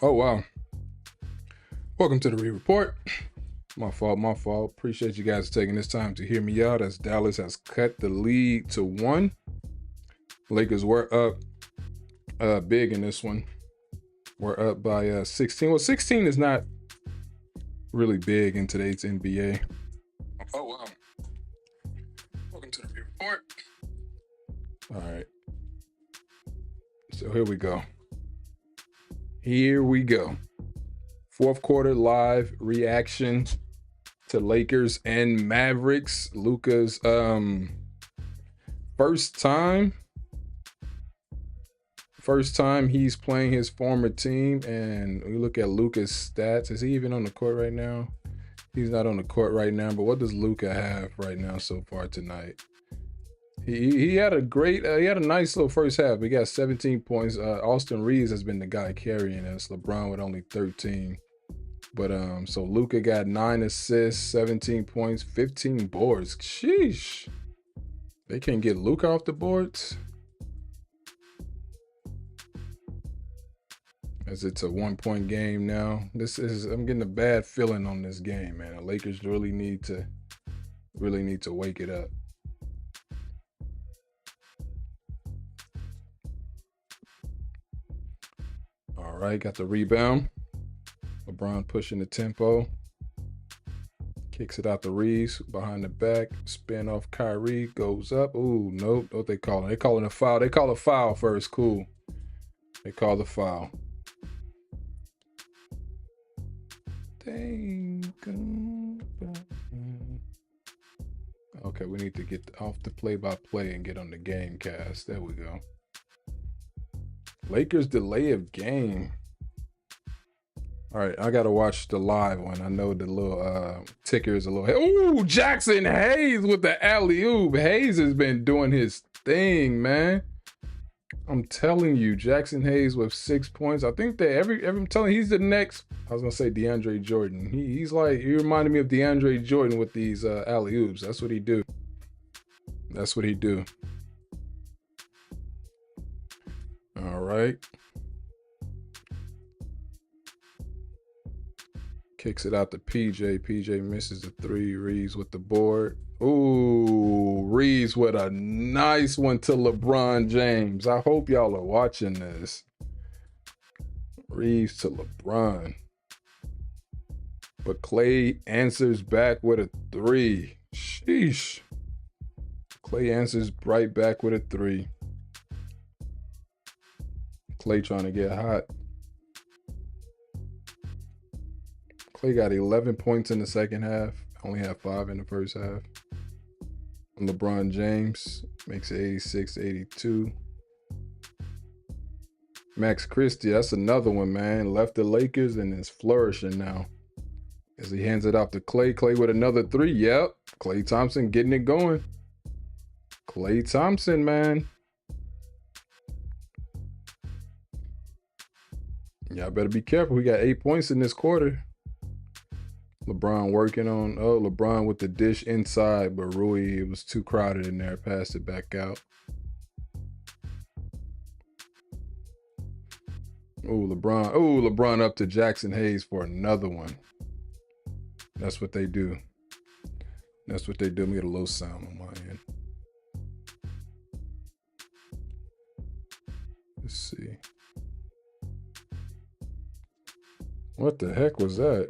Oh, wow. Welcome to the report. My fault. Appreciate you guys taking this time to hear me out as Dallas has cut the lead to 1. Lakers were up big in this one. We're up by 16. Well, 16 is not really big in today's NBA. Oh, wow. Welcome to the report. All right. So here we go. Fourth quarter live reaction to Lakers and Mavericks. Luka's first time he's playing his former team, and we look at Luka's stats. Is he even on the court right now? He's not on the court right now, but what does Luka have right now so far tonight? He had a great he had a nice little first half. He got 17 points. Austin Reeves has been the guy carrying us. LeBron with only 13. But so Luka got 9 assists, 17 points, 15 boards. Sheesh. They can't get Luka off the boards. As it's a 1-point game now. I'm getting a bad feeling on this game, man. The Lakers really need to wake it up. All right, got the rebound. LeBron pushing the tempo. Kicks it out to Reeves behind the back. Spin off Kyrie. Goes up. Ooh, nope. What they calling? They calling a foul. They call a foul first. Cool. They call the foul. Okay, we need to get off the play-by-play and get on the game cast. There we go. Lakers delay of game. All right, I got to watch the live one. I know the little ticker is a little... Ooh, Jackson Hayes with the alley-oop. Hayes has been doing his thing, man. I'm telling you, Jackson Hayes with 6 points. I think that I'm telling you, he's the next... I was going to say DeAndre Jordan. He's like... He reminded me of DeAndre Jordan with these alley-oops. That's what he do. All right. Kicks it out to PJ. PJ misses the 3. Reeves with the board. Ooh, Reeves with a nice one to LeBron James. I hope y'all are watching this. Reeves to LeBron. But Clay answers back with a 3. Sheesh. Clay answers right back with a 3. Clay trying to get hot. Clay got 11 points in the second half. Only had 5 in the first half. And LeBron James makes it 86-82. Max Christie, that's another one, man. Left the Lakers and is flourishing now. As he hands it off to Clay. Clay with another 3. Yep. Klay Thompson getting it going. Klay Thompson, man. Y'all better be careful. We got 8 points in this quarter. LeBron working on... Oh, LeBron with the dish inside, but Rui, it was too crowded in there. Passed it back out. Oh, LeBron. Oh, LeBron up to Jackson Hayes for another one. That's what they do. That's what they do. Let me get a low sound on my end. Let's see. What the heck was that?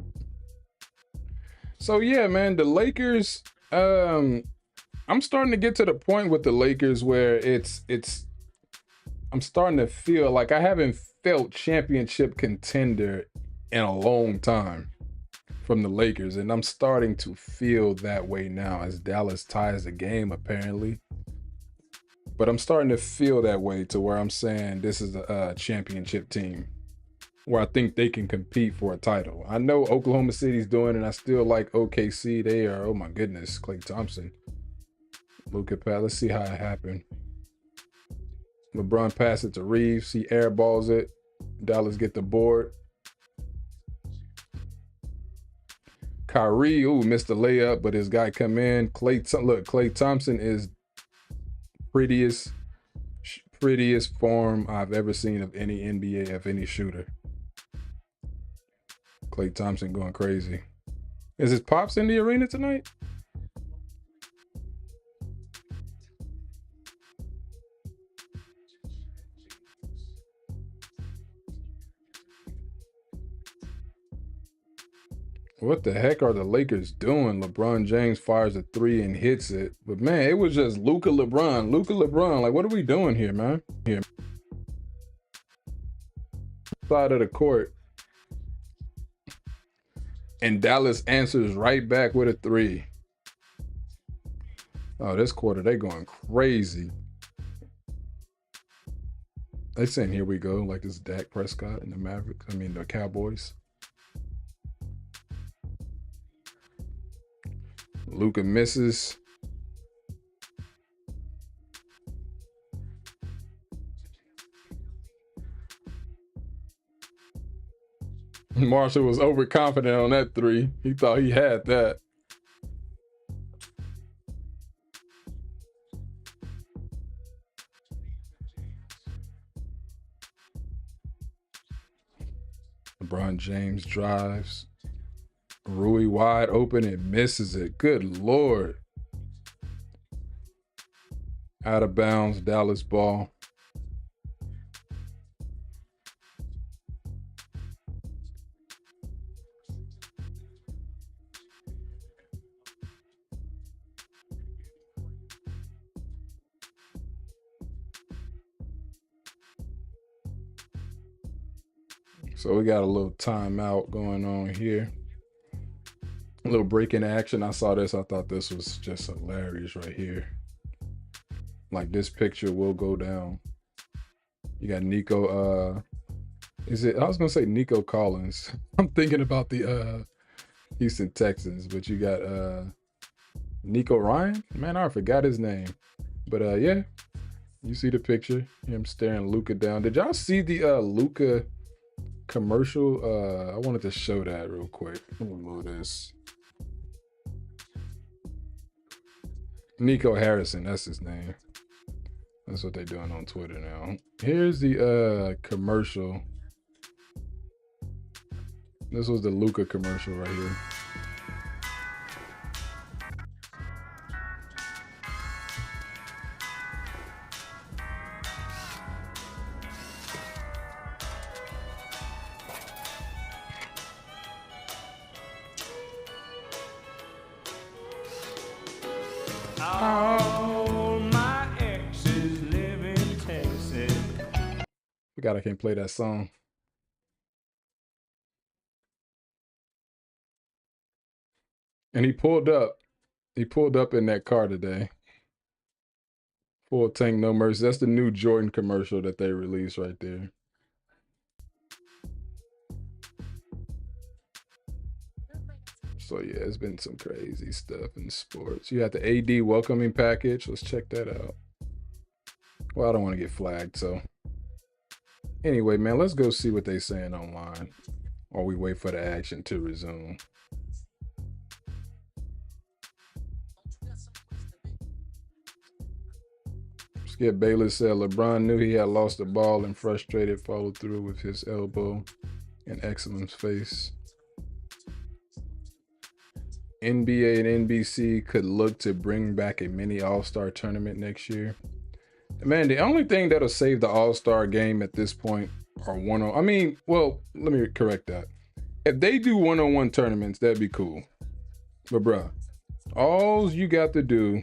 So yeah, man, the Lakers, I'm starting to get to the point with the Lakers where I'm starting to feel like I haven't felt championship contender in a long time from the Lakers. And I'm starting to feel that way now as Dallas ties the game, apparently. But I'm starting to feel that way to where I'm saying this is a championship team where I think they can compete for a title. I know Oklahoma City's doing it, and I still like OKC. They are, oh my goodness, Klay Thompson. Luka Pat, let's see how it happened. LeBron passed it to Reeves. He airballs it. Dallas get the board. Kyrie, ooh, missed the layup, but his guy come in. Klay Thompson is prettiest form I've ever seen of any NBA, of any shooter. Klay Thompson going crazy. Is his pops in the arena tonight? What the heck are the Lakers doing? LeBron James fires a 3 and hits it. But man, it was just Luka LeBron. Like, what are we doing here, man? Here. Side of the court. And Dallas answers right back with a 3. Oh, this quarter, they going crazy. They saying, here we go, like this Dak Prescott and the Mavericks. I mean, the Cowboys. Luka misses. Marshall was overconfident on that 3. He thought he had that. LeBron James drives. Rui wide open and misses it. Good Lord. Out of bounds, Dallas ball. So we got a little timeout going on here. A little break in action. I saw this. I thought this was just hilarious right here. Like, this picture will go down. You got Nico. I was gonna say Nico Collins. I'm thinking about the Houston Texans, but you got Nico Ryan. Man, I forgot his name. But yeah, you see the picture. Him staring Luka down. Did y'all see the Luka commercial? I wanted to show that real quick. Let me move this. Nico Harrison, that's his name. That's what they're doing on Twitter now. Here's the commercial. This was the Luka commercial right here. All my exes live in Texas. Forgot I can't play that song. And he pulled up. He pulled up in that car today. Full tank, no mercy. That's the new Jordan commercial that they released right there. So yeah, it's been some crazy stuff in sports. You got the AD welcoming package. Let's check that out. Well, I don't want to get flagged, so. Anyway, man, let's go see what they're saying online while we wait for the action to resume. Skip Bayless said LeBron knew he had lost the ball and frustrated followed through with his elbow in Exum's face. NBA and NBC could look to bring back a mini All-Star tournament next year. Man, the only thing that'll save the All-Star game at this point are let me correct that. If they do one-on-one tournaments, that'd be cool. But bruh, all you got to do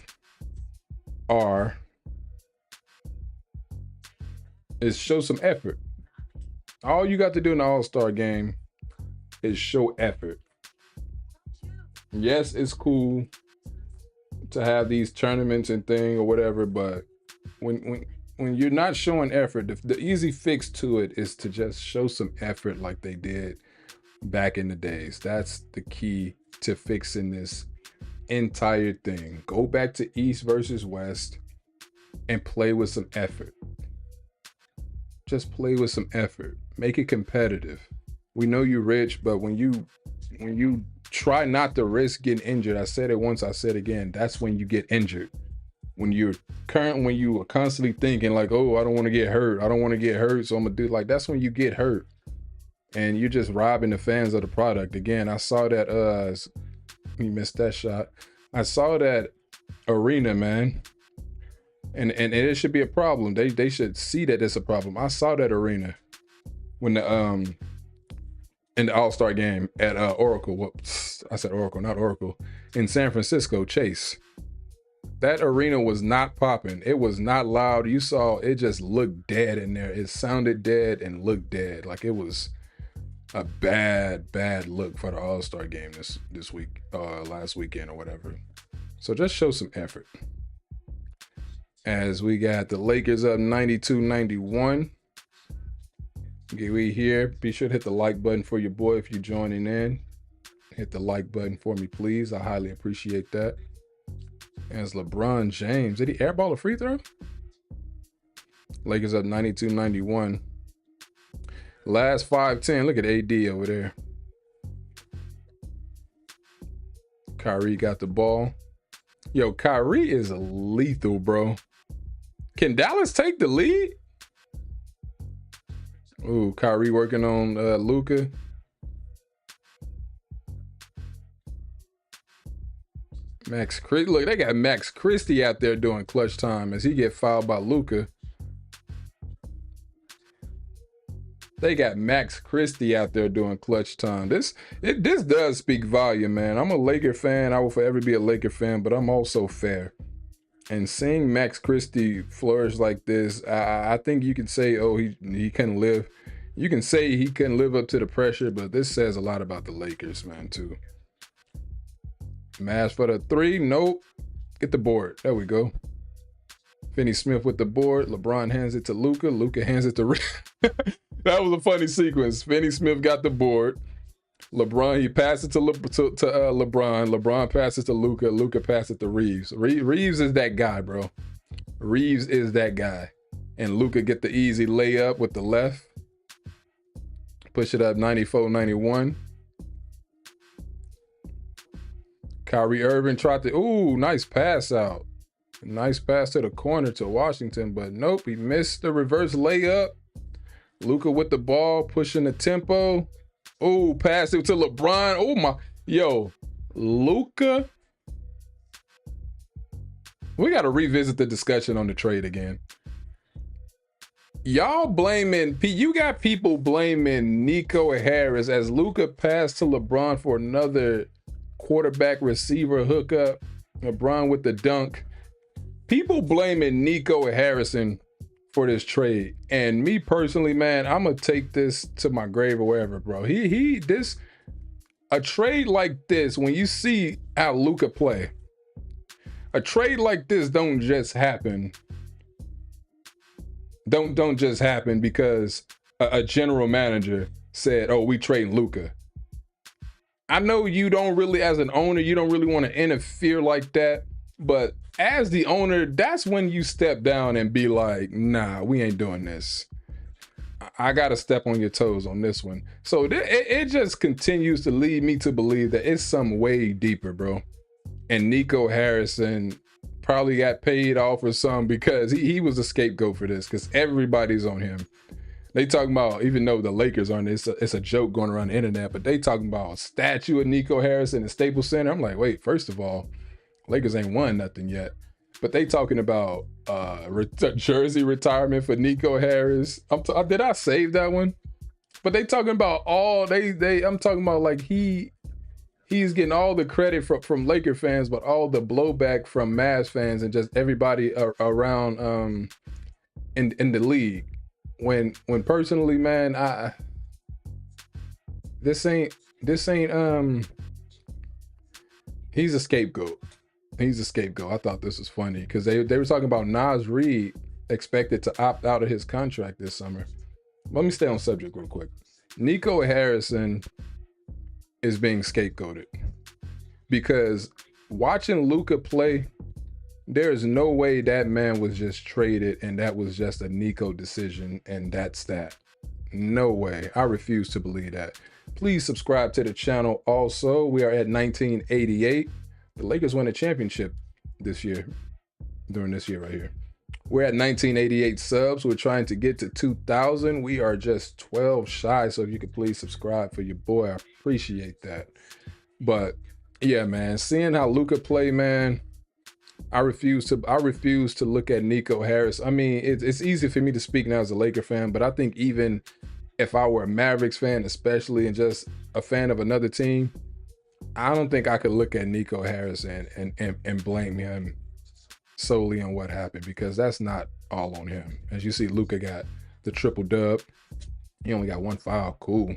is show some effort. All you got to do in the All-Star game is show effort. Yes, it's cool to have these tournaments and thing or whatever, but when you're not showing effort, the easy fix to it is to just show some effort like they did back in the days. That's the key to fixing this entire thing. Go back to East versus West and play with some effort. Just play with some effort. Make it competitive. We know you're rich, but when you try not to risk getting injured, I said it once, I said it again, that's when you get injured. When you are constantly thinking like, oh, I don't want to get hurt, so I'm gonna do, like, that's when you get hurt. and you're just robbing the fans of the product. Again, I saw that he missed that shot. I saw that arena, man. And it should be a problem. They should see that it's a problem. I saw that arena when the in the All-Star game at Oracle. Whoops, I said Oracle, not Oracle. In San Francisco, Chase. That arena was not popping. It was not loud. You saw it just looked dead in there. It sounded dead and looked dead. Like it was a bad look for the All-Star game this week, last weekend or whatever. So just show some effort. As we got the Lakers up 92-91. Okay, we here. Be sure to hit the like button for your boy if you're joining in. Hit the like button for me, please. I highly appreciate that. As LeBron James, did he airball a free throw? Lakers up 92-91. Last 5-10. Look at AD over there. Kyrie got the ball. Yo, Kyrie is lethal, bro. Can Dallas take the lead? Ooh, Kyrie working on Luka. Look, they got Max Christie out there doing clutch time as he get fouled by Luka. They got Max Christie out there doing clutch time. This does speak volume, man. I'm a Laker fan. I will forever be a Laker fan, but I'm also fair. And seeing Max Christie flourish like this, I think you can say, oh, he couldn't live. You can say he couldn't live up to the pressure, but this says a lot about the Lakers, man, too. Mavs for the three. Nope. Get the board. There we go. Finney Smith with the board. LeBron hands it to Luka. Luka hands it to That was a funny sequence. Finney Smith got the board. LeBron, he passed it to LeBron. LeBron passes to Luka. Luka passes it to Reeves. Reeves is that guy, bro. Reeves is that guy. And Luka get the easy layup with the left. Push it up 94-91. Kyrie Irving tried to, ooh, nice pass out. Nice pass to the corner to Washington, but nope, he missed the reverse layup. Luka with the ball, pushing the tempo. Ooh, pass it to LeBron. Oh my, yo, Luka. We got to revisit the discussion on the trade again. Y'all blaming, you got people blaming Nico Harris as Luka passed to LeBron for another quarterback receiver hookup. LeBron with the dunk. People blaming Nico Harrison for this trade. And me personally, man, I'm gonna take this to my grave or wherever, bro. A trade like this, when you see how Luka play, a trade like this don't just happen. Don't just happen because a general manager said, oh, we trade Luka. I know you don't really, as an owner, you don't really want to interfere like that. But as the owner, that's when you step down and be like, nah, we ain't doing this. I got to step on your toes on this one. So it just continues to lead me to believe that it's some way deeper, bro. And Nico Harrison probably got paid off or something because he was a scapegoat for this because everybody's on him. They talking about, even though the Lakers aren't, it's a joke going around the internet, but they talking about a statue of Nico Harrison in Staples Center. I'm like, wait, first of all, Lakers ain't won nothing yet. But they talking about jersey retirement for Nico Harris. Did I save that one? But they talking about I'm talking about like he's getting all the credit from Laker fans, but all the blowback from Mavs fans and just everybody around in the league. When personally, man, this ain't he's a scapegoat. He's a scapegoat. I thought this was funny because they were talking about Nas Reed expected to opt out of his contract this summer. Let me stay on subject real quick. Nico Harrison is being scapegoated because watching Luka play, there is no way that man was just traded and that was just a Nico decision and that's that. No way. I refuse to believe that. Please subscribe to the channel. Also, we are at 1988. The Lakers won a championship this year, during this year right here. We're at 1988 subs. We're trying to get to 2,000. We are just 12 shy. So if you could please subscribe for your boy, I appreciate that. But yeah, man, seeing how Luka play, man, I refuse to look at Nico Harris. I mean, it's easy for me to speak now as a Laker fan, but I think even if I were a Mavericks fan, especially, and just a fan of another team, I don't think I could look at Nico Harris and blame him solely on what happened, because that's not all on him. As you see, Luka got the triple dub. He only got 1 foul. Cool.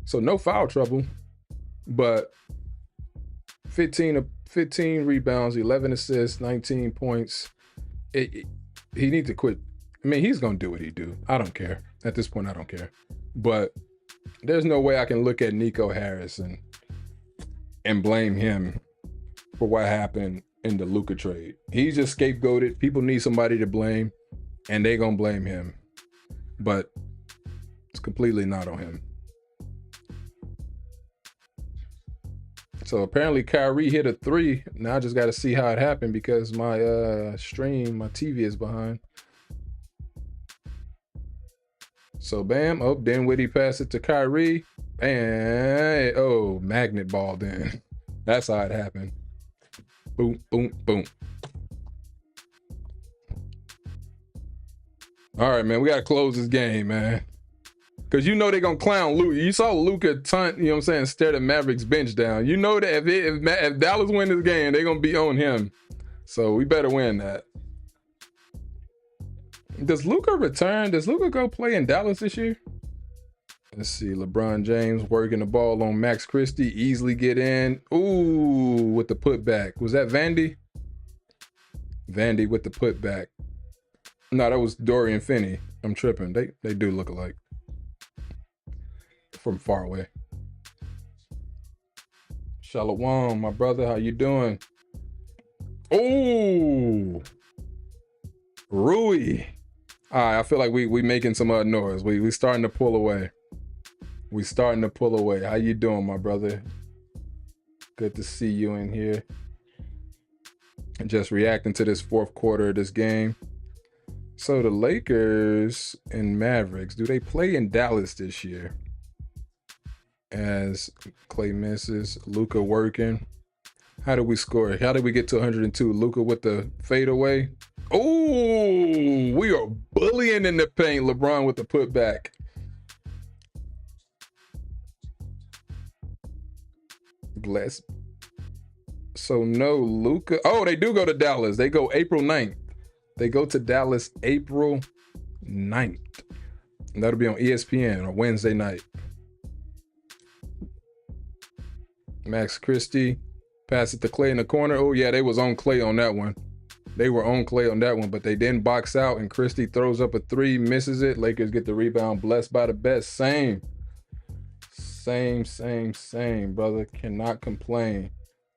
So no foul trouble, but 15 rebounds, 11 assists, 19 points. He needs to quit. I mean, he's going to do what he do. I don't care. At this point, I don't care. But there's no way I can look at Nico Harris and blame him for what happened in the Luka trade. He's just scapegoated. People need somebody to blame, and they gonna blame him. But it's completely not on him. So apparently Kyrie hit a 3. Now I just got to see how it happened, because my my TV is behind. So bam, oh, Dinwiddie passed it to Kyrie. And oh, magnet ball then. That's how it happened. Boom, boom, boom. All right, man, we got to close this game, man. Because you know they're going to clown Luka. You saw Luka tunt, you know what I'm saying, stare the Mavericks bench down. You know that if Dallas win this game, they're going to be on him. So we better win that. Does Luka return? Does Luka go play in Dallas this year? Let's see. LeBron James working the ball on Max Christie. Easily get in. Ooh, with the putback. Was that Vandy? Vandy with the putback. No, that was Dorian Finney. I'm tripping. They do look alike from far away. Shalom, my brother. How you doing? Oh, Rui. All right, I feel like we making some noise. We starting to pull away. We starting to pull away. How you doing, my brother? Good to see you in here. Just reacting to this fourth quarter of this game. So the Lakers and Mavericks, do they play in Dallas this year? As Clay misses, Luka working. How do we score? How did we get to 102? Luka with the fadeaway. Oh, we are bullying in the paint. LeBron with the putback. Bless. So no Luka. Oh, they do go to Dallas. They go April 9th. They go to Dallas April 9th. And that'll be on ESPN on Wednesday night. Max Christie. Pass it to Clay in the corner. Oh, yeah, they was on Clay on that one. They were on Clay on that one, but they didn't box out, and Christie throws up a 3, misses it. Lakers get the rebound. Blessed by the best. Same, brother. Cannot complain.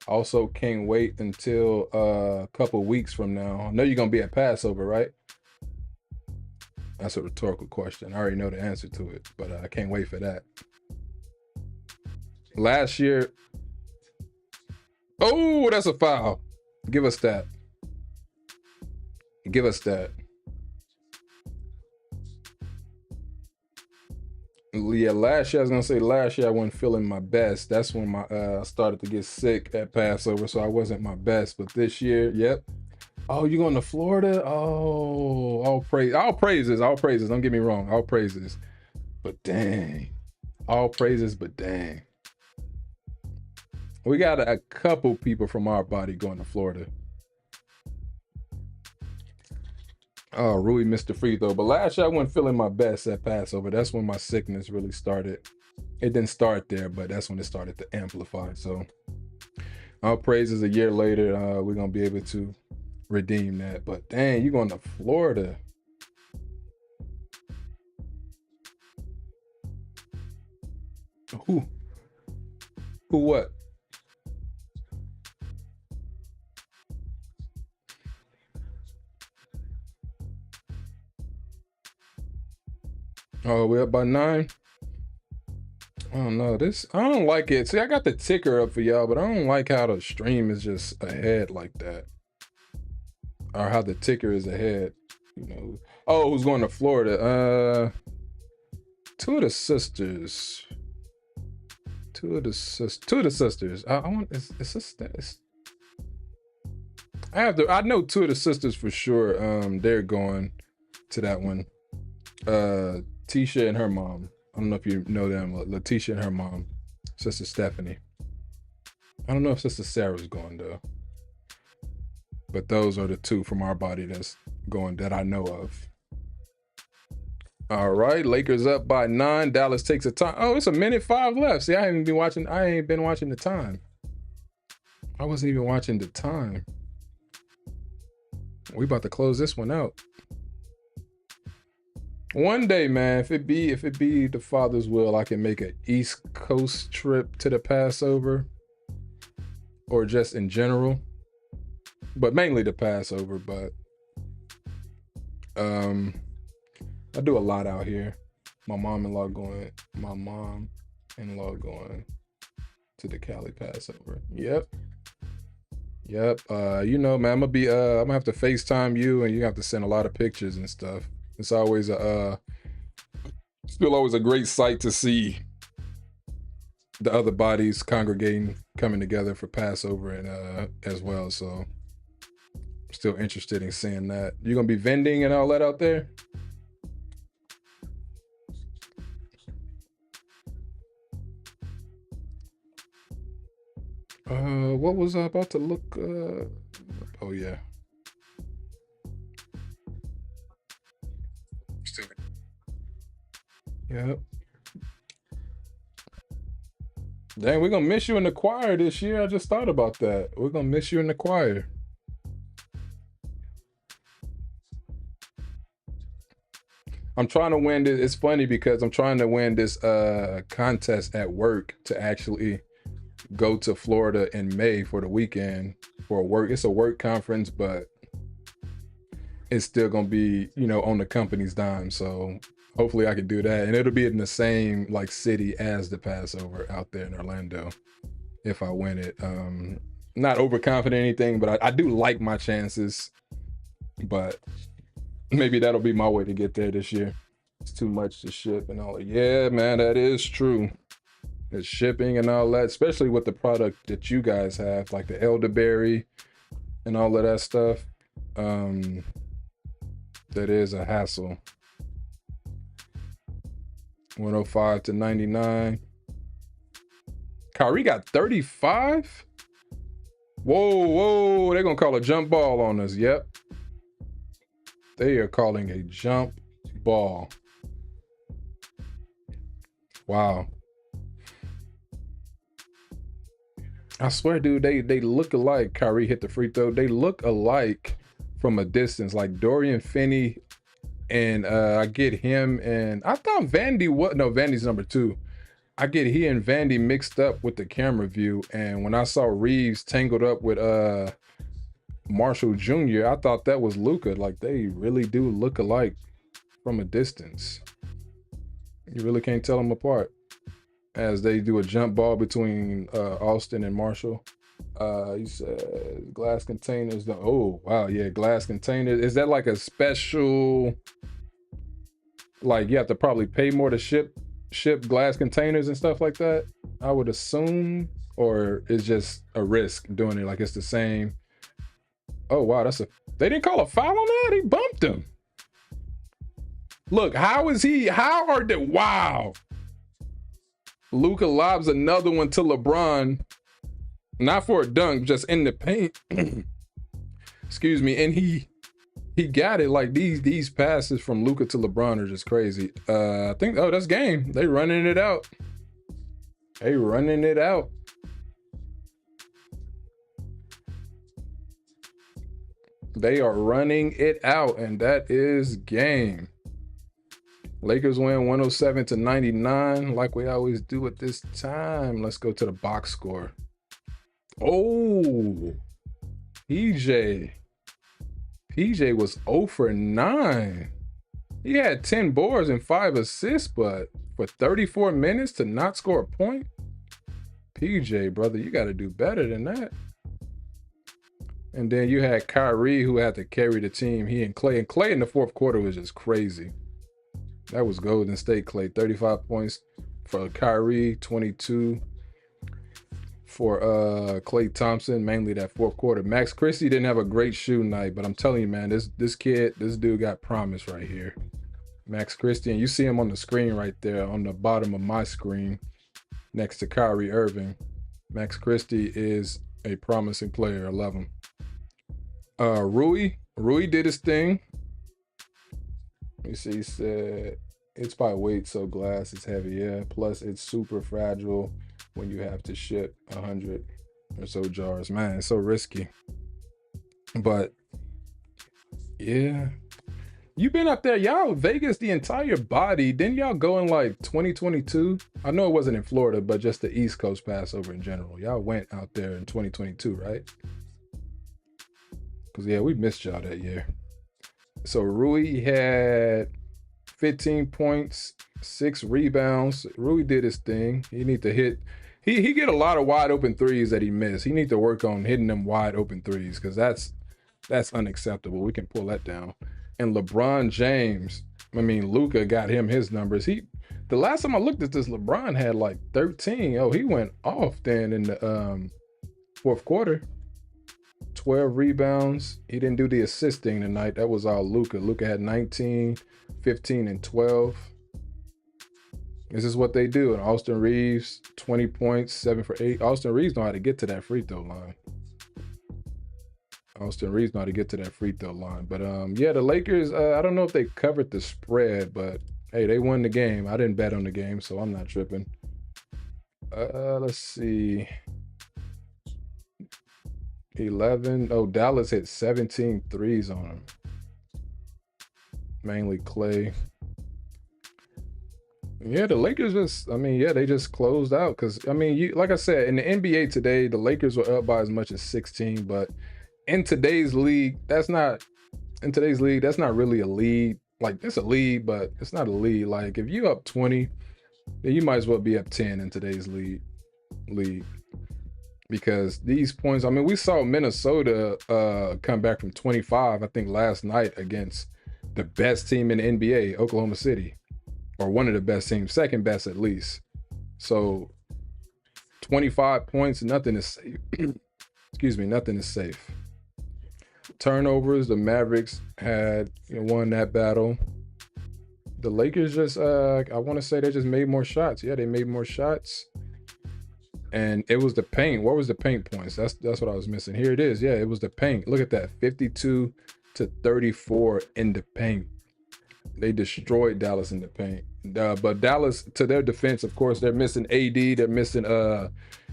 Also can't wait until a couple weeks from now. I know you're going to be at Passover, right? That's a rhetorical question. I already know the answer to it, but I can't wait for that. Last year... Oh, that's a foul. Give us that. Give us that. Yeah, last year, I was going to say last year I wasn't feeling my best. That's when I started to get sick at Passover, so I wasn't my best. But this year, yep. Oh, you going to Florida? Oh, all praises. Don't get me wrong, all praises. But dang. All praises, but dang. We got a couple people from our body going to Florida. Oh, Rui missed the free throw. But last year I wasn't feeling my best at Passover. That's when my sickness really started. It didn't start there, but that's when it started to amplify. So all praises, a year later, we're going to be able to redeem that. But dang, you going to Florida. Who what? Oh, we're up by 9. Oh no, I don't like it. See, I got the ticker up for y'all, but I don't like how the stream is just ahead like that. or how the ticker is ahead. You know, oh, who's going to Florida? Two of the sisters. I want it's I know two of the sisters for sure. They're going to that one. Tisha and her mom. I don't know if you know them. Letitia and her mom, Sister Stephanie. I don't know if Sister Sarah's going though. But those are the two from our body that's going that I know of. All right, Lakers up by 9. Dallas takes a time. Oh, it's 1:05 left. See, I ain't been watching the time. I wasn't even watching the time. We about to close this one out. One day, man, if it be the Father's will, I can make an East Coast trip to the Passover, or just in general, but mainly the Passover. But I do a lot out here. My mom-in-law going to the Cali Passover. Yep. You know, man, I'm gonna have to FaceTime you, and you have to send a lot of pictures and stuff. It's always still always a great sight to see the other bodies congregating, coming together for Passover and as well. So I'm still interested in seeing that. You gonna be vending and all that out there? What was I about to look? Oh yeah. Yep. Dang, we're gonna miss you in the choir this year. I just thought about that. We're gonna miss you in the choir. I'm trying to win this. It's funny because I'm trying to win this contest at work to actually go to Florida in May for the weekend for work. It's a work conference, but it's still gonna be, you know, on the company's dime. So hopefully I can do that, and it'll be in the same like city as the Passover out there in Orlando if I win it. Not overconfident or anything, but I do like my chances. But maybe that'll be my way to get there this year. It's too much to ship and all that. Yeah, man, that is true. It's shipping and all that, especially with the product that you guys have, like the elderberry and all of that stuff. That is a hassle. 105 to 99. Kyrie got 35? Whoa, they're gonna call a jump ball on us. Yep. They are calling a jump ball. Wow. I swear, dude, they look alike. Kyrie hit the free throw. They look alike from a distance, like Dorian Finney, and I get him, and I thought Vandy's number 2. I get he and Vandy mixed up with the camera view, and when I saw Reeves tangled up with Marshall Jr., I thought that was Luka. Like, they really do look alike from a distance. You really can't tell them apart as they do a jump ball between Austin and Marshall. He said glass containers. Oh, wow. Yeah, glass containers. Is that like a special, like you have to probably pay more to ship glass containers and stuff like that, I would assume, or it's just a risk doing it? Like it's the same. Oh, wow. They didn't call a foul on that? He bumped him. Look, wow. Luka lobs another one to LeBron, not for a dunk, just in the paint. Excuse me, and he got it. Like these passes from Luka to LeBron are just crazy. I think, oh, that's game. They running it out. They are running it out, and that is game. Lakers win 107 to 99, like we always do at this time. Let's go to the box score. Oh, PJ was 0 for 9. He had 10 boards and 5 assists, but for 34 minutes to not score a point? PJ, brother, you got to do better than that. And then you had Kyrie, who had to carry the team. He and Clay. And Clay in the fourth quarter was just crazy. That was Golden State Clay. 35 points for Kyrie, 22 for Klay Thompson, mainly that fourth quarter. Max Christie didn't have a great shooting night, but I'm telling you, man, this dude got promise right here. Max Christie, and you see him on the screen right there on the bottom of my screen next to Kyrie Irving. Max Christie is a promising player. I love him. Rui did his thing. Let me see, he said it's by weight, so glass is heavy. Yeah, plus it's super fragile when you have to ship 100 or so jars. Man, it's so risky. But yeah, you've been up there, y'all. Vegas, the entire body. Didn't y'all go in like 2022? I know it wasn't in Florida, but just the East Coast Passover in general. Y'all went out there in 2022, right? Because yeah, we missed y'all that year. So Rui had 15 points, 6 rebounds. Rui did his thing. He need to hit. He get a lot of wide open threes that he missed. He need to work on hitting them wide open threes because that's unacceptable. We can pull that down. And LeBron James, Luka got him his numbers. The last time I looked at this, LeBron had like 13. Oh, he went off then in the fourth quarter. 12 rebounds. He didn't do the assisting tonight. That was all Luka. Luka had 19, 15, and 12. This is what they do. And Austin Reeves, 20 points, 7 for 8. Austin Reeves know how to get to that free throw line. But yeah, the Lakers, I don't know if they covered the spread, but hey, they won the game. I didn't bet on the game, so I'm not tripping. Let's see. 11. Oh, Dallas hit 17 threes on him. Mainly Clay. Yeah, the Lakers they just closed out because like I said, in the NBA today, the Lakers were up by as much as 16, but in today's league, that's not really a lead. Like, it's a lead, but it's not a lead. Like, if you up 20, then you might as well be up 10 in today's league. Because these points, we saw Minnesota come back from 25, I think, last night against the best team in the NBA, Oklahoma City, or one of the best teams, second best at least. So 25 points, nothing is safe. Excuse me, nothing is safe. Turnovers, the Mavericks had won that battle. The Lakers just, I want to say they just made more shots. Yeah, they made more shots. And it was the paint. What was the paint points? That's what I was missing. Here it is. Yeah, it was the paint. Look at that. 52 to 34 in the paint. They destroyed Dallas in the paint. But Dallas, to their defense, of course, they're missing AD. They're missing,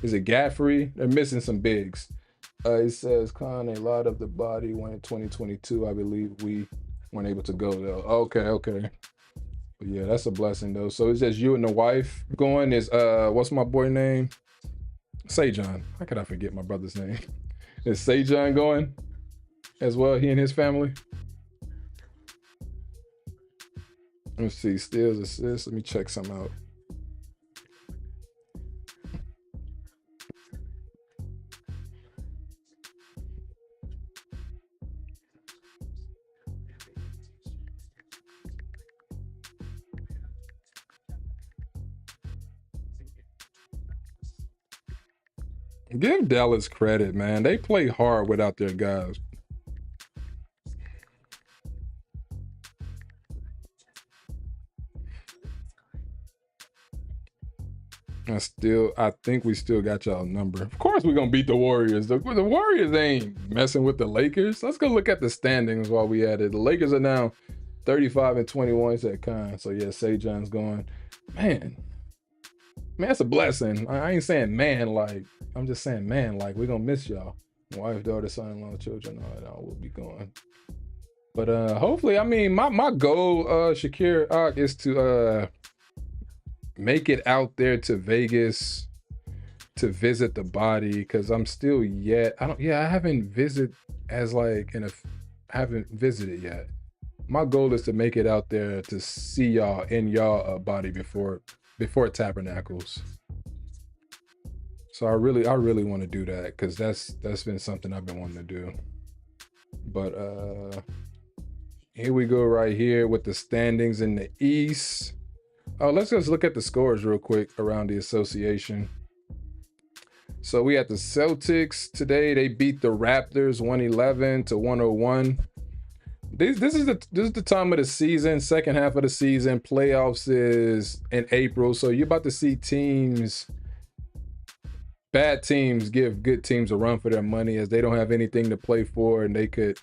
is it Gaffrey? They're missing some bigs. It says, Con, a lot of the body went in 2022. I believe we weren't able to go, though. Okay. But yeah, that's a blessing, though. So it's just you and the wife going. Is, what's my boy name? Sejan. How could I forget my brother's name? Is Sejan going as well? He and his family? Let's see. Steals, assists. Let me check some out. Give Dallas credit, man. They play hard without their guys. I think we still got y'all number. Of course we're going to beat the Warriors. The Warriors ain't messing with the Lakers. Let's go look at the standings while we at it. The Lakers are now 35 and 21, said Khan. So yeah, Sejan's going. Man, that's a blessing. I ain't saying man like. I'm just saying man like. We're going to miss y'all. Wife, daughter, son-in-law, children, all will be going. But hopefully, my goal, Shakir, is to make it out there to Vegas to visit the body, because I'm still I haven't visited haven't visited yet. My goal is to make it out there to see y'all in y'all body before Tabernacles. So I really want to do that because that's been something I've been wanting to do. But here we go right here with the standings in the East. Oh, let's just look at the scores real quick around the association. So we had the Celtics today. They beat the Raptors 111-101. This is the time of the season, second half of the season. Playoffs is in April, so you're about to see bad teams give good teams a run for their money as they don't have anything to play for, and they could.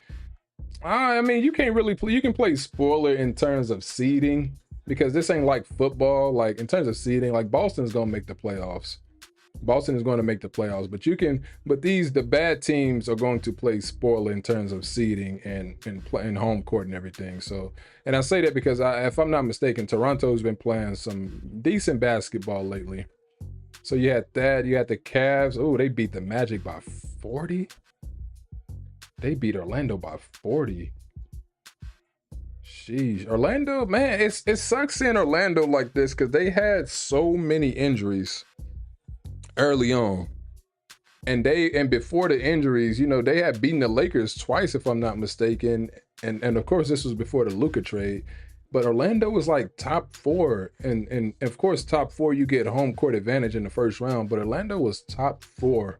I mean, you can't really play. You can play spoiler in terms of seeding because this ain't like football. Like in terms of seeding, like Boston's gonna make the playoffs. Boston is going to make the playoffs, but the bad teams are going to play spoiler in terms of seeding and playing home court and everything. So, and I say that because if I'm not mistaken, Toronto's been playing some decent basketball lately. So you had that, you had the Cavs. Oh, they beat the Magic by 40. They beat Orlando by 40. Sheesh, Orlando, man, it sucks seeing Orlando like this because they had so many injuries early on, and before the injuries, they had beaten the Lakers twice, if I'm not mistaken, and of course this was before the Luka trade. But Orlando was like top 4, and of course top 4 you get home court advantage in the first round, but Orlando was top 4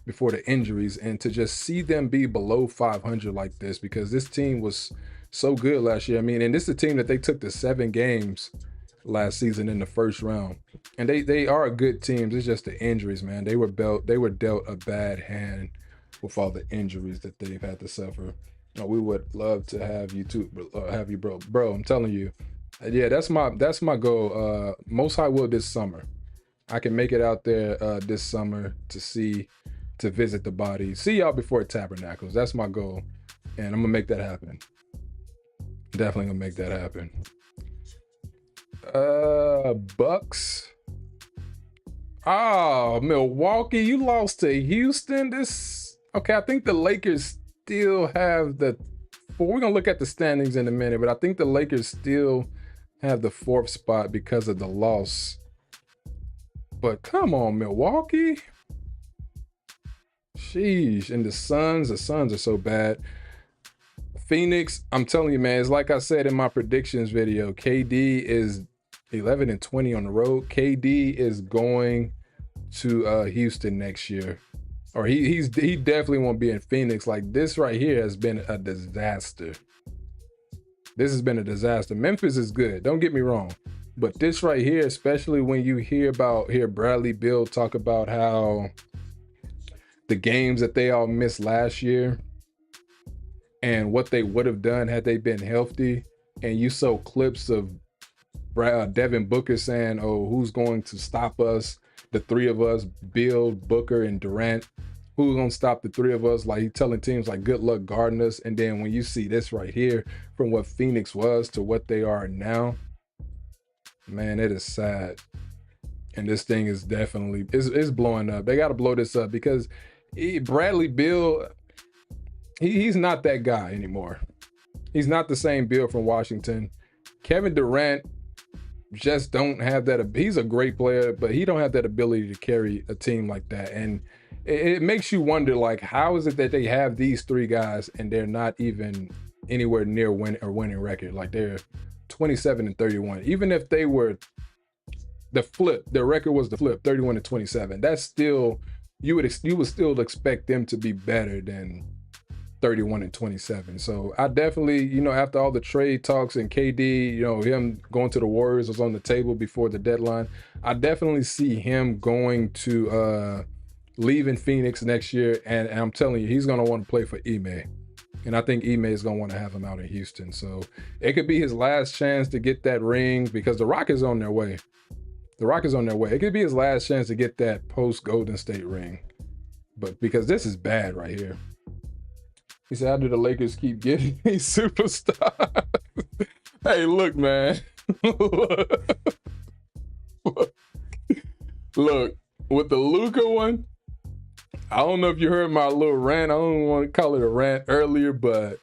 before the injuries, and to just see them be below 500 like this because this team was so good last year. I mean, and this is a team that they took to 7 games last season in the first round, and they are good teams. It's just the injuries, man. They were dealt a bad hand with all the injuries that they've had to suffer. We would love to have you too, bro. I'm telling you, yeah, that's my goal. Most High will this summer. I can make it out there this summer to visit the body, see y'all before Tabernacles. That's my goal, and I'm gonna make that happen. Definitely gonna make that happen. Bucks. Oh, Milwaukee, you lost to Houston. Okay, I think the Lakers still have we're gonna look at the standings in a minute, but I think the Lakers still have the 4th spot because of the loss. But come on, Milwaukee. Sheesh. And the Suns are so bad. Phoenix, I'm telling you, man, it's like I said in my predictions video, KD is 11-20 on the road. KD is going to Houston next year, or he definitely won't be in Phoenix. Like this right here has been a disaster. This has been a disaster. Memphis is good, don't get me wrong, but this right here, especially when you hear Bradley Beal talk about how the games that they all missed last year and what they would have done had they been healthy, and you saw clips of Devin Booker saying, "Oh, who's going to stop us? The 3 of us, Bill, Booker, and Durant. Who's going to stop the 3 of us?" Like he's telling teams like, good luck guarding us. And then when you see this right here, from what Phoenix was to what they are now, man, it is sad. And this thing is definitely, it's blowing up. They got to blow this up because Bradley Beal, he's not that guy anymore. He's not the same Bill from Washington. Kevin Durant just don't have that. He's a great player, but he don't have that ability to carry a team like that. And it makes you wonder, like, how is it that they have these 3 guys and they're not even anywhere near winning record? Like they're 27-31. Even if they were the flip, their record was the flip, 31-27. That's still, you would still expect them to be better than 31-27. So I definitely, after all the trade talks and KD, him going to the Warriors was on the table before the deadline. I definitely see him going to leaving Phoenix next year, and I'm telling you, he's gonna want to play for Ime, and I think Ime is gonna want to have him out in Houston. So it could be his last chance to get that ring because the Rockets on their way. It could be his last chance to get that post Golden State ring, but because this is bad right here. He said, "How do the Lakers keep getting these superstars?" Hey, look, man. Look, with the Luka one, I don't know if you heard my little rant. I don't want to call it a rant earlier, but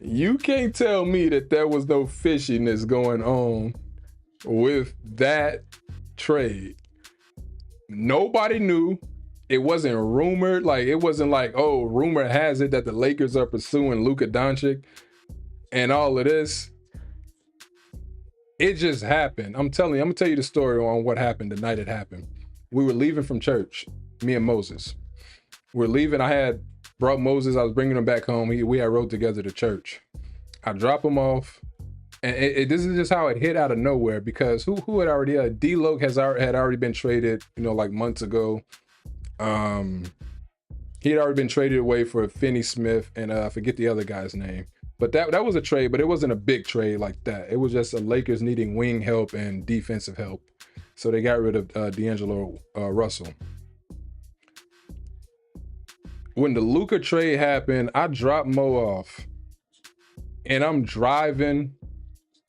you can't tell me that there was no fishiness going on with that trade. Nobody knew. it wasn't rumored. Like, it wasn't like, oh, rumor has it that the Lakers are pursuing Luka Doncic and all of this. It just happened. I'm gonna tell you the story on what happened the night it happened. We were leaving from church, me and Moses. We're leaving. I had brought Moses. I was bringing him back home. We had rode together to church. I drop him off. And this is just how it hit out of nowhere, because who had already, D-Loc had already been traded, like months ago. He had already been traded away for Finney Smith, and I forget the other guy's name. But that was a trade, but it wasn't a big trade like that. It was just the Lakers needing wing help and defensive help. So they got rid of D'Angelo Russell. When the Luka trade happened, I dropped Mo off, and I'm driving,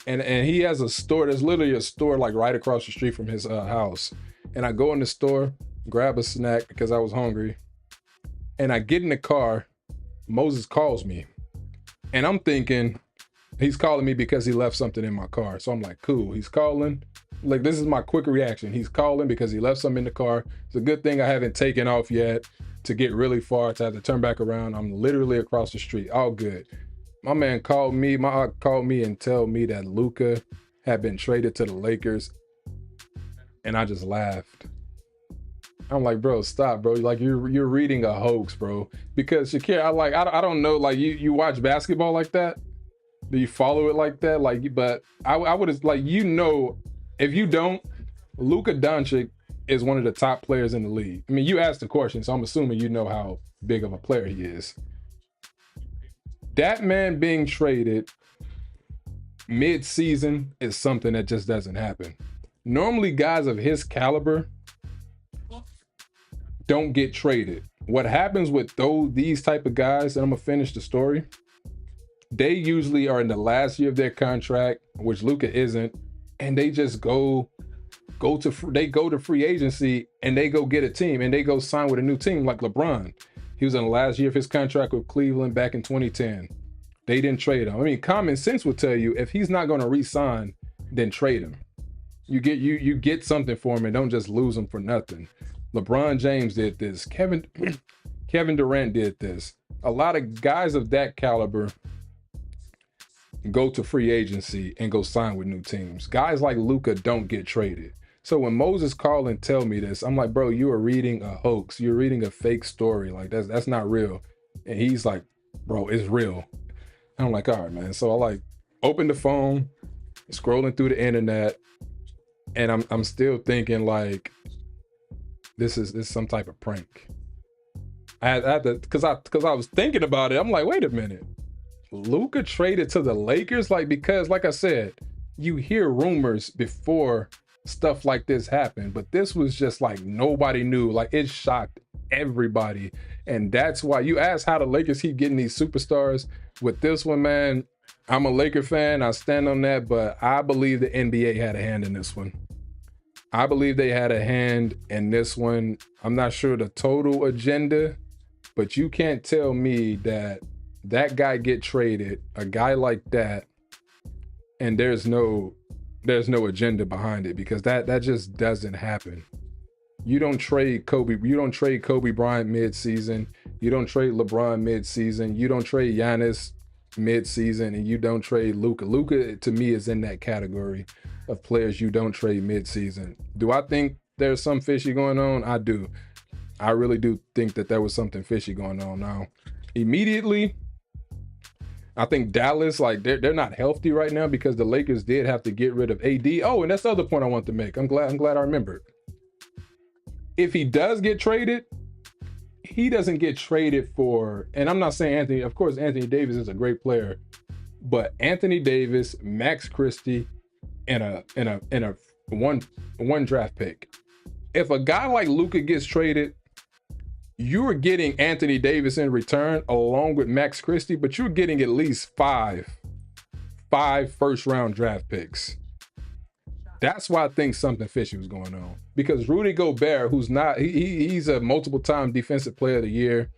and he has a store. There's literally a store like right across the street from his house. And I go in the store, grab a snack because I was hungry, and I get in the car. Moses calls me, and I'm thinking he's calling me because he left something in my car. So I'm like, cool, he's calling. Like, this is my quick reaction. He's calling because he left something in the car. It's a good thing I haven't taken off yet to get really far to have to turn back around. I'm literally across the street. All good. My man called me. My aunt called me and told me that Luka had been traded to the Lakers, and I just laughed. I'm like, bro, stop, bro. Like, you're reading a hoax, bro. Because Shakir, I don't know. Like, you watch basketball like that? Do you follow it like that? Like, but I would have, like, if you don't, Luka Doncic is one of the top players in the league. I mean, you asked the question, so I'm assuming you know how big of a player he is. That man being traded mid-season is something that just doesn't happen. Normally, guys of his caliber don't get traded. What happens with these type of guys, and I'm gonna finish the story, they usually are in the last year of their contract, which Luka isn't, and they just go to free agency, and they go get a team, and they go sign with a new team, like LeBron. He was in the last year of his contract with Cleveland back in 2010. They didn't trade him. I mean, common sense would tell you if he's not going to re-sign, then trade him. You get something for him and don't just lose him for nothing. LeBron James did this. Kevin Durant did this. A lot of guys of that caliber go to free agency and go sign with new teams. Guys like Luka don't get traded. So when Moses called and tell me this, I'm like, bro, you are reading a hoax. You're reading a fake story. Like, that's not real. And he's like, bro, it's real. And I'm like, all right, man. So I like opened the phone, scrolling through the internet, and I'm still thinking like, this is some type of prank. I had to, because I was thinking about it. I'm like, wait a minute. Luka traded to the Lakers? Because like I said, you hear rumors before stuff like this happened, but this was just like nobody knew. Like, it shocked everybody. And that's why you ask how the Lakers keep getting these superstars. With this one, man, I'm a Laker fan. I stand on that, but I believe the NBA had a hand in this one. I believe they had a hand in this one. I'm not sure the total agenda, but you can't tell me that guy get traded, a guy like that, and there's no agenda behind it, because that just doesn't happen. You don't trade Kobe Bryant mid-season. You don't trade LeBron mid-season. You don't trade Giannis mid-season, and you don't trade Luka. Luka, to me, is in that category of players you don't trade mid-season. Do I think there's some fishy going on? I do. I really do think that there was something fishy going on. Now, immediately, I think Dallas, like, they're not healthy right now, because the Lakers did have to get rid of AD. Oh, and that's the other point I want to make. I'm glad I remembered. If he does get traded, he doesn't get traded for, and I'm not saying Anthony, of course, Anthony Davis is a great player, but Anthony Davis, Max Christie, and a one draft pick. If a guy like Luka gets traded, you're getting Anthony Davis in return along with Max Christie, but you're getting at least five first-round draft picks. That's why I think something fishy was going on. Because Rudy Gobert, who's not, he's a multiple-time defensive player of the year,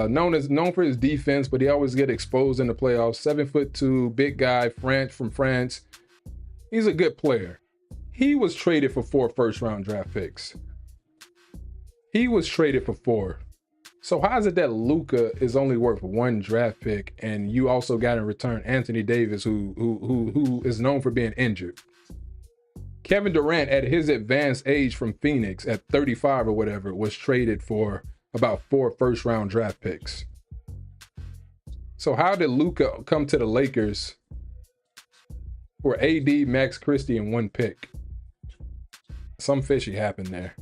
known for his defense, but he always get exposed in the playoffs. 7'2", big guy, from France. He's a good player. He was traded for 4 first-round draft picks. He was traded for 4. So how is it that Luka is only worth 1 draft pick, and you also got in return Anthony Davis, who is known for being injured? Kevin Durant, at his advanced age from Phoenix at 35 or whatever, was traded for about 4 first-round draft picks. So how did Luka come to the Lakers for AD, Max Christie, and 1 pick? Some fishy happened there.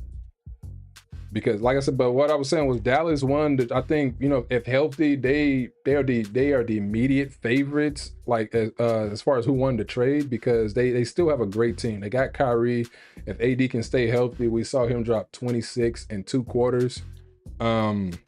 Because, like I said, but what I was saying was Dallas won. I think, you know, if healthy, they are the immediate favorites. Like as far as who won the trade, because they still have a great team. They got Kyrie. If AD can stay healthy, we saw him drop 26 in 2 quarters. And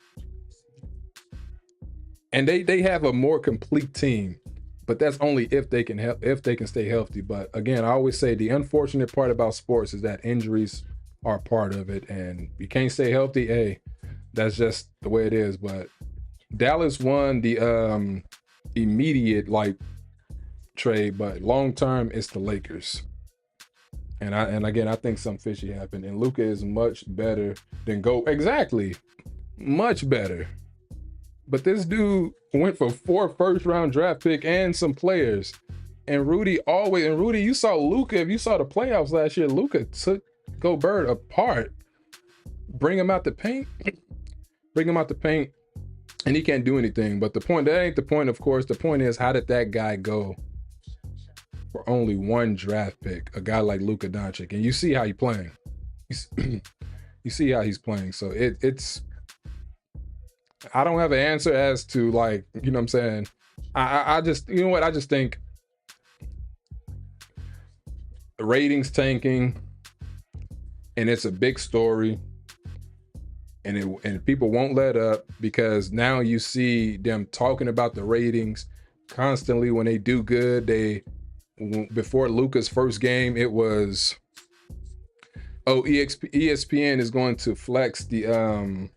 they have a more complete team, but that's only if they can stay healthy. But again, I always say the unfortunate part about sports is that injuries are part of it, and you can't stay healthy. Hey, that's just the way it is. But Dallas won the immediate like trade, but long term it's the Lakers. And again, I think some fishy happened, and Luka is much better than Exactly, much better. But this dude went for 4 first-round draft pick and some players. And Rudy, you saw Luka. If you saw the playoffs last year, Luka took Gobert apart, bring him out the paint, and he can't do anything. But that ain't the point, of course. The point is, how did that guy go for only 1 draft pick, a guy like Luka Doncic? And you see how he's playing. You see how he's playing. So it's, I don't have an answer as to, like, you know what I'm saying? I just, you know what? I just think the ratings tanking, and it's a big story, and people won't let up, because now you see them talking about the ratings constantly when they do good. Before Luka's first game, it was, ESPN is going to flex the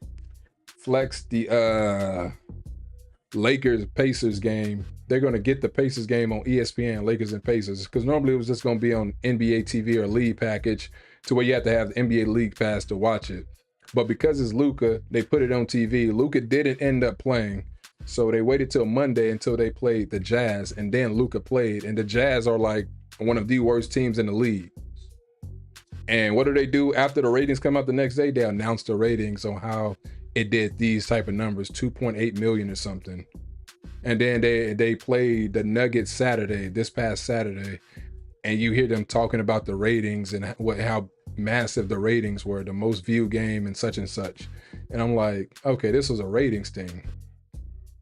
Lakers Pacers game. They're going to get the Pacers game on ESPN, Lakers and Pacers, because normally it was just going to be on NBA TV or League package, to where you have to have the NBA League Pass to watch it. But because it's Luka, they put it on TV. Luka didn't end up playing, so they waited till Monday until they played the Jazz, and then Luka played. And the Jazz are like one of the worst teams in the league. And what do? After the ratings come out the next day, they announce the ratings on how it did these type of numbers, 2.8 million or something. And then they played the Nuggets this past Saturday, and you hear them talking about the ratings and how massive the ratings were, the most viewed game and such. And I'm like, okay, this was a ratings thing.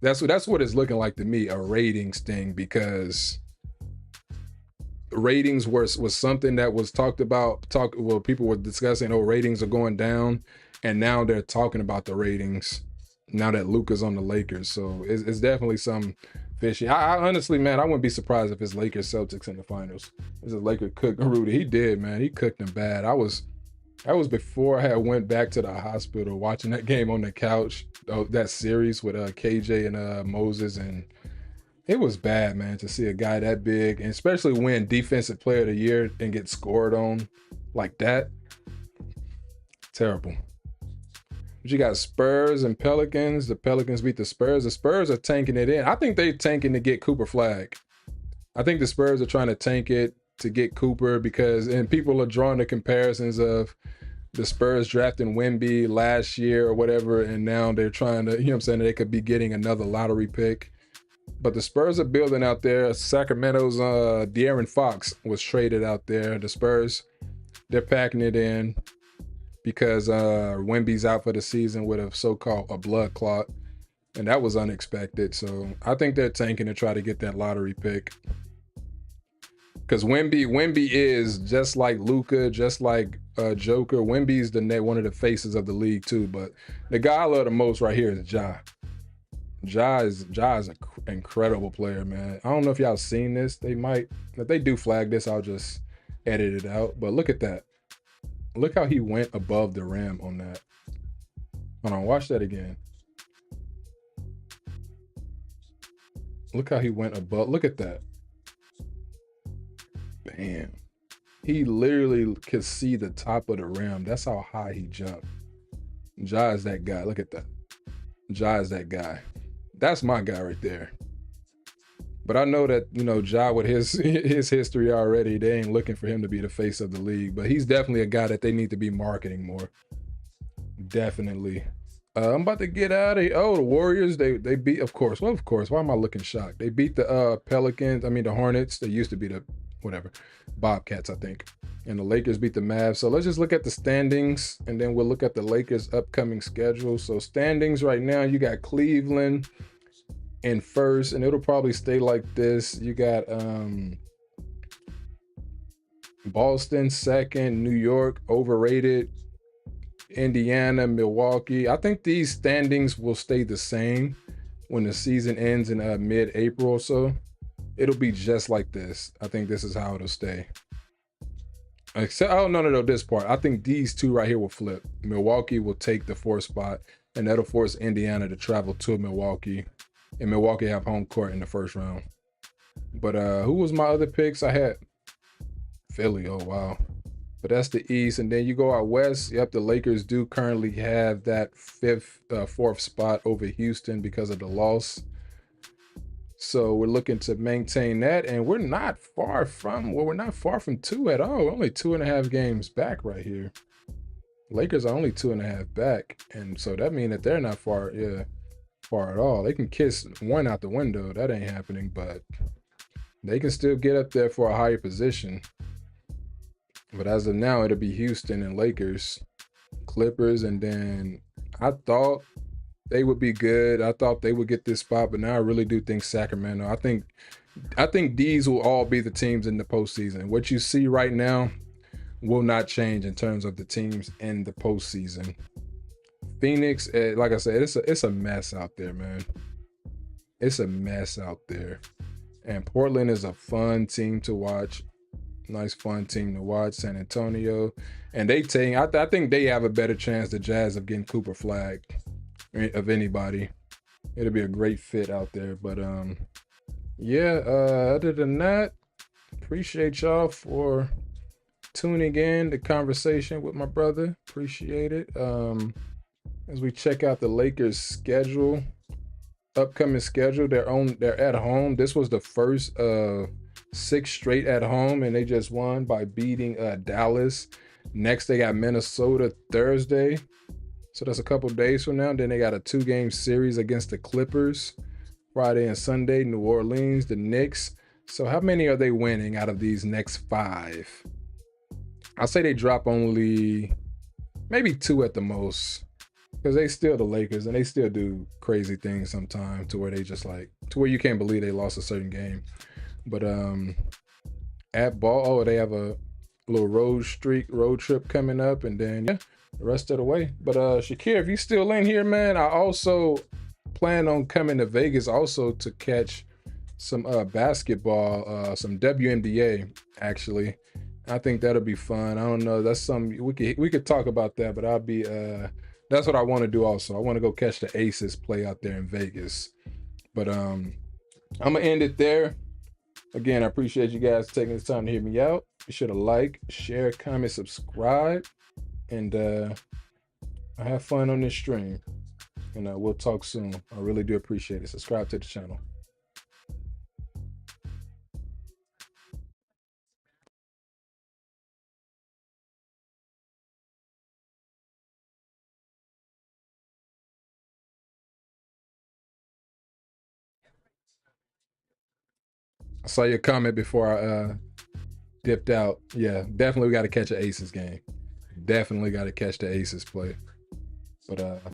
That's what it's looking like to me, a ratings thing, because ratings was something that was talked about. People were discussing, ratings are going down, and now they're talking about the ratings now that Luka's on the Lakers. So it's definitely some fishy. I honestly, man, I wouldn't be surprised if it's Lakers Celtics in the finals. It's a Laker cook Rudy. He did, man. He cooked them bad. That was before I had went back to the hospital, watching that game on the couch, that series with KJ and Moses, and it was bad, man, to see a guy that big, and especially win Defensive Player of the Year and get scored on like that. Terrible. But you got Spurs and Pelicans. The Pelicans beat the Spurs. The Spurs are tanking it in. I think they're tanking to get Cooper Flag. I think the Spurs are trying to tank it to get Cooper, and people are drawing the comparisons of the Spurs drafting Wemby last year or whatever, and now they're trying to, you know what I'm saying, they could be getting another lottery pick. But the Spurs are building out there. Sacramento's De'Aaron Fox was traded out there. The Spurs, they're packing it in, because Wemby's out for the season with a blood clot, and that was unexpected. So I think they're tanking to try to get that lottery pick, because Wemby is just like Luka, just like Joker. Wemby's one of the faces of the league too. But the guy I love the most right here is Ja. Ja is an incredible player, man. I don't know if y'all seen this. If they do flag this, I'll just edit it out. But look at that. Look how he went above the rim on that. Hold on, watch that again. Look how he went above. Look at that. Bam. He literally could see the top of the rim. That's how high he jumped. Ja is that guy. Look at that. Ja is that guy. That's my guy right there. But I know that, Ja with his history already, they ain't looking for him to be the face of the league. But he's definitely a guy that they need to be marketing more. Definitely. I'm about to get out of here. Oh, the Warriors, they beat, of course. Well, of course. Why am I looking shocked? They beat the the Hornets. They used to be the Bobcats, I think. And the Lakers beat the Mavs. So let's just look at the standings, and then we'll look at the Lakers' upcoming schedule. So standings right now, you got Cleveland in first, and it'll probably stay like this. You got Boston second, New York overrated, Indiana, Milwaukee. I think these standings will stay the same when the season ends in mid-April or so. It'll be just like this. I think this is how it'll stay. Except, oh, no, this part. I think these two right here will flip. Milwaukee will take the 4th spot, and that'll force Indiana to travel to Milwaukee. And Milwaukee have home court in the first round. But who was my other picks? I had Philly. Oh, wow. But that's the East. And then you go out West. Yep, the Lakers do currently have that 4th spot over Houston because of the loss. So we're looking to maintain that, and we're not far from 2 at all. We're only 2.5 games back right here. Lakers are only 2.5 back, and so that means that they're not far at all. They can kiss one out the window. That ain't happening, but they can still get up there for a higher position. But as of now, it'll be Houston and Lakers, Clippers, and then I thought they would be good. I thought they would get this spot, but now I really do think Sacramento. I think these will all be the teams in the postseason. What you see right now will not change in terms of the teams in the postseason. Phoenix, like I said, it's a mess out there, man. It's a mess out there. And Portland is a fun team to watch. Nice, fun team to watch. San Antonio. And I think they have a better chance, the Jazz, of getting Cooper flagged of anybody. It'll be a great fit out there. But other than that, appreciate y'all for tuning in to conversation with my brother. Appreciate it. As we check out the Lakers schedule, upcoming schedule, they're at home. This was the first 6 straight at home, and they just won by beating Dallas. Next, they got Minnesota Thursday. So that's a couple days from now. Then they got a 2-game series against the Clippers. Friday and Sunday, New Orleans, the Knicks. So how many are they winning out of these next 5? I'll say they drop only maybe 2 at the most. Because they still the Lakers, and they still do crazy things sometimes to where they just to where you can't believe they lost a certain game. But they have a little road trip coming up, and then the rest of the way. But Shakir, if you still in here, man, I also plan on coming to Vegas also to catch some basketball, some WNBA actually. I think that'll be fun. I don't know. That's something we could talk about that, but I'll be that's what I want to do also. I want to go catch the Aces play out there in Vegas. But I'm gonna end it there. Again, I appreciate you guys taking the time to hear me out. Be sure to like, share, comment, subscribe, and have fun on this stream. And we'll talk soon. I really do appreciate it. Subscribe to the channel. I saw your comment before I dipped out. Yeah, definitely got to catch an Aces game. Definitely got to catch the Aces play. But